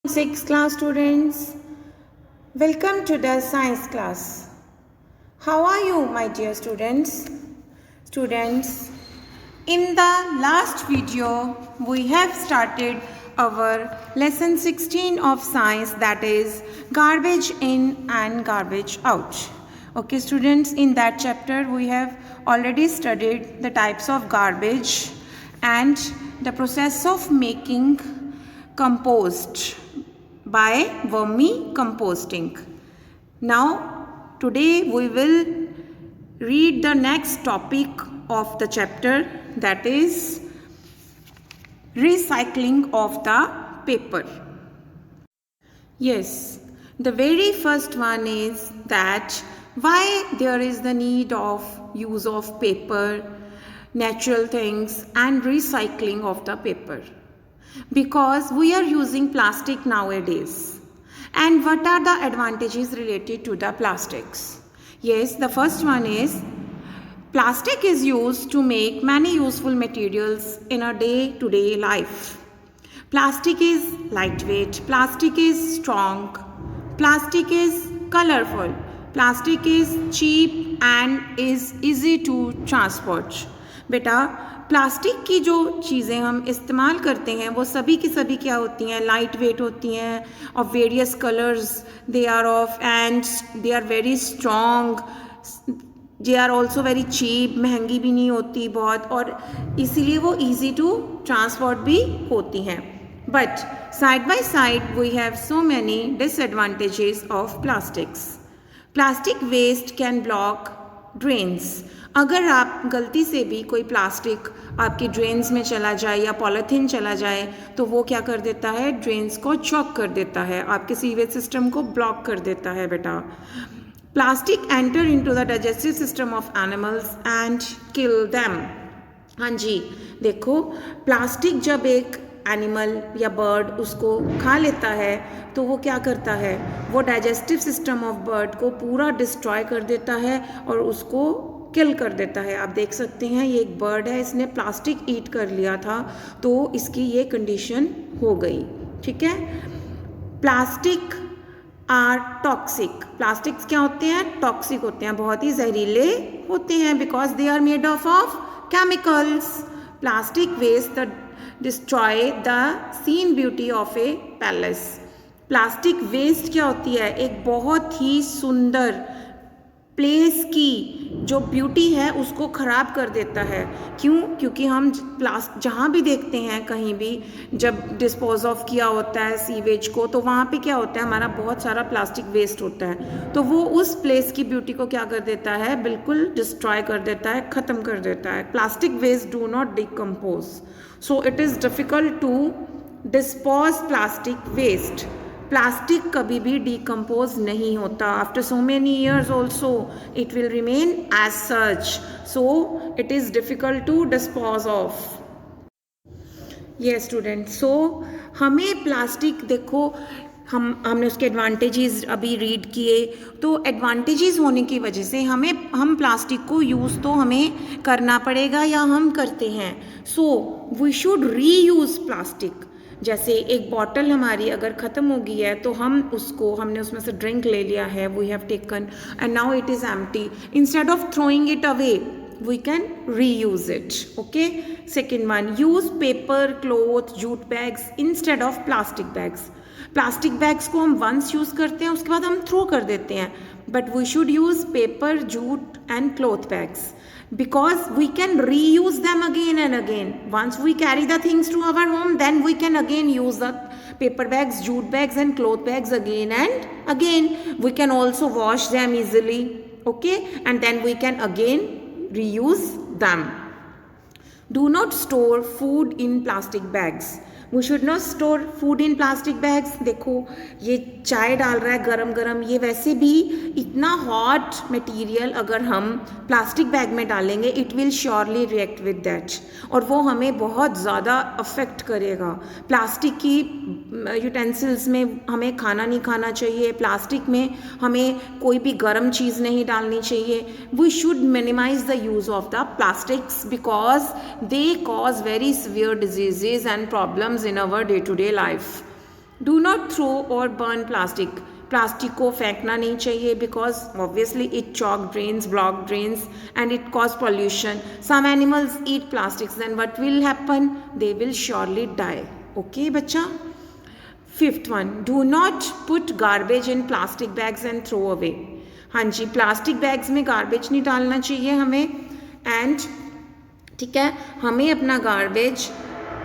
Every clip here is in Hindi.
Sixth class students, welcome to the science class. How are you, my dear students? Students, in the last video, we have started our lesson 16 of science, that is garbage in and garbage out. Okay, students, in that chapter, we have already studied the types of garbage and the process of making compost by vermicomposting. Now, today we will read the next topic of the chapter, that is recycling of the paper. Yes, the very first one is that why there is the need of use of paper, natural things and recycling of the paper. Because we are using plastic nowadays. And what are the advantages related to the plastics? Yes, the first one is plastic is used to make many useful materials in a day-to-day life. Plastic is lightweight, plastic is strong, plastic is colorful, plastic is cheap and is easy to transport. बेटा प्लास्टिक की जो चीज़ें हम इस्तेमाल करते हैं वो सभी की सभी क्या होती हैं, लाइट वेट होती हैं, of various colours they are of, and they are very strong, they are also very cheap, महंगी भी नहीं होती बहुत, और इसीलिए वो ईजी टू ट्रांसपोर्ट भी होती हैं. But side by side we have so many disadvantages of plastics. Plastic waste can block drains. अगर आप गलती से भी कोई प्लास्टिक आपकी ड्रेन्स में चला जाए या पॉलीथीन चला जाए तो वो क्या कर देता है, ड्रेन्स को चॉक कर देता है, आपके सीवेज सिस्टम को ब्लॉक कर देता है बेटा. Plastic enter into the digestive system of animals and kill them. हाँ जी, देखो प्लास्टिक जब एक एनिमल या बर्ड उसको खा लेता है तो वो क्या करता है, वो डाइजेस्टिव सिस्टम ऑफ बर्ड को पूरा डिस्ट्रॉय कर देता है और उसको किल कर देता है. आप देख सकते हैं ये एक बर्ड है, इसने प्लास्टिक ईट कर लिया था तो इसकी ये कंडीशन हो गई. ठीक है. Plastic are toxic. प्लास्टिक्स क्या होते हैं, टॉक्सिक होते हैं, बहुत ही जहरीले होते हैं, because they are made of chemicals. Plastic waste the destroy the scene beauty of a palace. Plastic waste क्या होती है, एक बहुत ही सुंदर प्लेस की जो ब्यूटी है उसको ख़राब कर देता है. क्यों? क्योंकि हम जहाँ भी देखते हैं कहीं भी जब डिस्पोज ऑफ किया होता है सीवेज को तो वहाँ पे क्या होता है, हमारा बहुत सारा प्लास्टिक वेस्ट होता है, तो वो उस प्लेस की ब्यूटी को क्या कर देता है, बिल्कुल डिस्ट्रॉय कर देता है, ख़त्म कर देता है. Plastic waste do not decompose, so it is difficult to dispose plastic waste. Plastic कभी भी डिकम्पोज नहीं होता. After so many years also it will remain as such, so it is difficult to dispose of. ये स्टूडेंट, सो हमें प्लास्टिक देखो हमने उसके एडवांटेजेस अभी रीड किए, तो एडवांटेजेस होने की वजह से हम प्लास्टिक को यूज़ तो हमें करना पड़ेगा या हम करते हैं. So we should reuse plastic. जैसे एक बॉटल हमारी अगर ख़त्म हो गई है तो हमने उसमें से ड्रिंक ले लिया है, we have taken and now it is empty, instead of throwing it away we can reuse it. Okay. Second one, use paper, cloth, jute bags instead of plastic bags. Plastic bags को हम वंस यूज़ करते हैं उसके बाद हम थ्रो कर देते हैं, but we should use paper, jute and cloth bags because we can reuse them again and again. Once we carry the things to our home, then we can again use the paper bags, jute bags and cloth bags again and again. We can also wash them easily, okay, and then we can again reuse them. Do not store food in plastic bags. We should not store food in plastic bags. देखो ये चाय डाल रहा है गरम गरम, ये वैसे भी इतना हॉट मटेरियल अगर हम प्लास्टिक बैग में डालेंगे it will surely react with that, और वो हमें बहुत ज़्यादा अफेक्ट करेगा. प्लास्टिक की यूटेंसिल्स में हमें खाना नहीं खाना चाहिए, प्लास्टिक में हमें कोई भी गर्म चीज़ नहीं डालनी चाहिए. We should minimize the use of the plastics because they cause very severe diseases and problems in our day-to-day life. Do not throw और बर्न प्लास्टिक, प्लास्टिक को फेंकना नहीं चाहिए because obviously it choke drains, block drains and it cause pollution. Some animals eat plastics, then what will happen, they will surely die. Okay बच्चा. Fifth one, do not put garbage in plastic bags and throw away. हाँ जी, प्लास्टिक बैग्स में गार्बेज नहीं डालना चाहिए हमें. एंड ठीक है, हमें अपना गार्बेज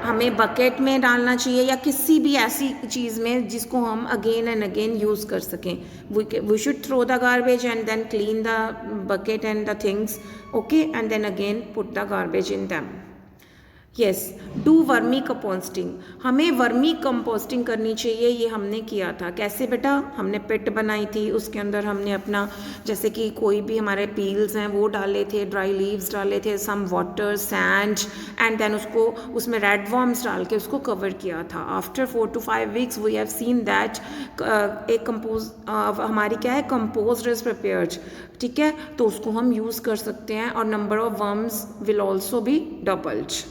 हमें बकेट में डालना चाहिए या किसी भी ऐसी चीज़ में जिसको हम अगेन एंड अगेन यूज़ कर सकें. We should throw the garbage and then clean the bucket and the things. Okay, and then again put the garbage in them. Yes, do vermicomposting. हमें वर्मी कंपोस्टिंग करनी चाहिए. ये हमने किया था. कैसे बेटा, हमने पिट बनाई थी, उसके अंदर हमने अपना जैसे कि कोई भी हमारे पील्स हैं वो डाले थे, ड्राई लीव्स डाले थे, some water, sand, and then उसको उसमें रेड वर्म्स डाल के उसको कवर किया था. After 4 to 5 weeks we have seen that एक कंपोज हमारी क्या है, कंपोस्ट इज प्रिपेयर्ड. ठीक है, तो उसको हम यूज़ कर सकते हैं और number of worms will also be doubled.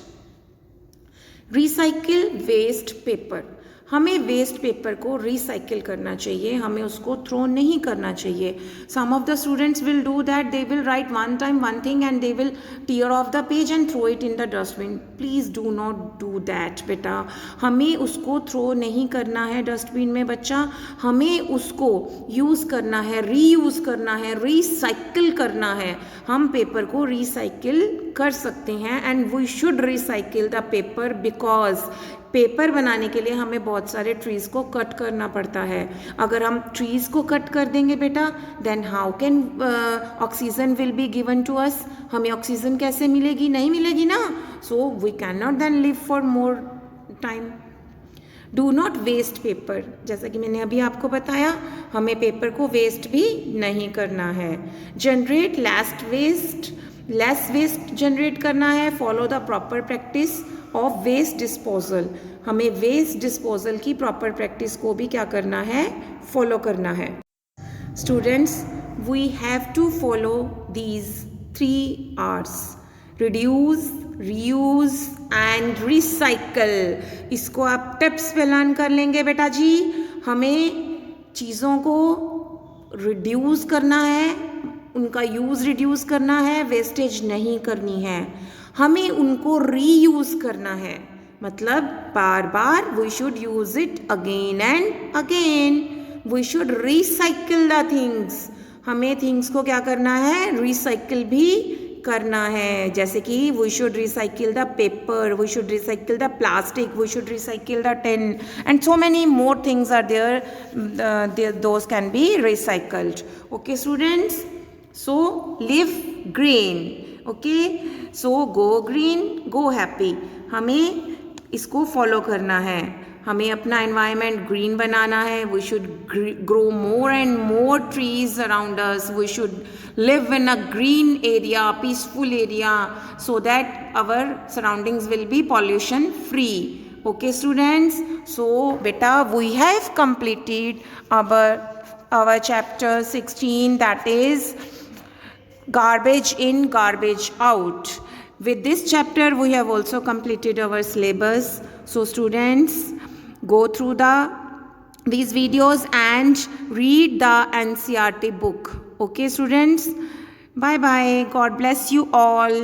Recycle waste paper. हमें वेस्ट पेपर को रिसाइकिल करना चाहिए, हमें उसको थ्रो नहीं करना चाहिए. Some of the students will do that, they will write one time one thing and they will tear off the page and throw it in the dustbin. Please do not do that बेटा. हमें उसको थ्रो नहीं करना है डस्टबिन में बच्चा. हमें उसको यूज़ करना है, रीयूज़ करना है, रिसाइकिल करना है. हम पेपर को रिसाइकिल कर सकते हैं and we should recycle the paper because paper बनाने के लिए हमें बहुत सारे ट्रीज़ को कट करना पड़ता है. अगर हम ट्रीज़ को कट कर देंगे बेटा, then how can oxygen will be given to us. हमें ऑक्सीजन कैसे मिलेगी, नहीं मिलेगी ना. So we can not then live for more time. Do not waste paper. जैसा कि मैंने अभी आपको बताया, हमें पेपर को वेस्ट भी नहीं करना है. जनरेट लेस वेस्ट जनरेट करना है. Follow the proper practice of waste disposal. हमें वेस्ट डिस्पोजल की प्रॉपर प्रैक्टिस को भी क्या करना है, फॉलो करना है. Students, we have to follow these 3 R's: reduce, reuse and recycle. इसको आप टिप्स पे लर्न कर लेंगे बेटा जी. हमें चीज़ों को रिड्यूस करना है, उनका यूज़ रिड्यूस करना है, वेस्टेज नहीं करनी है. हमें उनको रीयूज़ करना है, मतलब बार बार we should use it again and again. We should recycle the things. हमें थिंग्स को क्या करना है, रिसाइकिल भी करना है. जैसे कि we should recycle the paper, we should recycle the plastic, we should recycle the tin and so many more things are there, those can be recycled. Okay students, so live green. Okay, so go green, go happy. हमें इसको फॉलो करना है. हमें अपना एनवायरनमेंट ग्रीन बनाना है. We should grow more and more trees around us. We should live in a green area, peaceful area, so that our surroundings will be pollution free. Okay students, so beta we have completed our chapter 16, that is garbage in, garbage out. With this chapter we have also completed our syllabus. So students, go through these videos and read the NCERT book. Okay students, bye bye. God bless you all.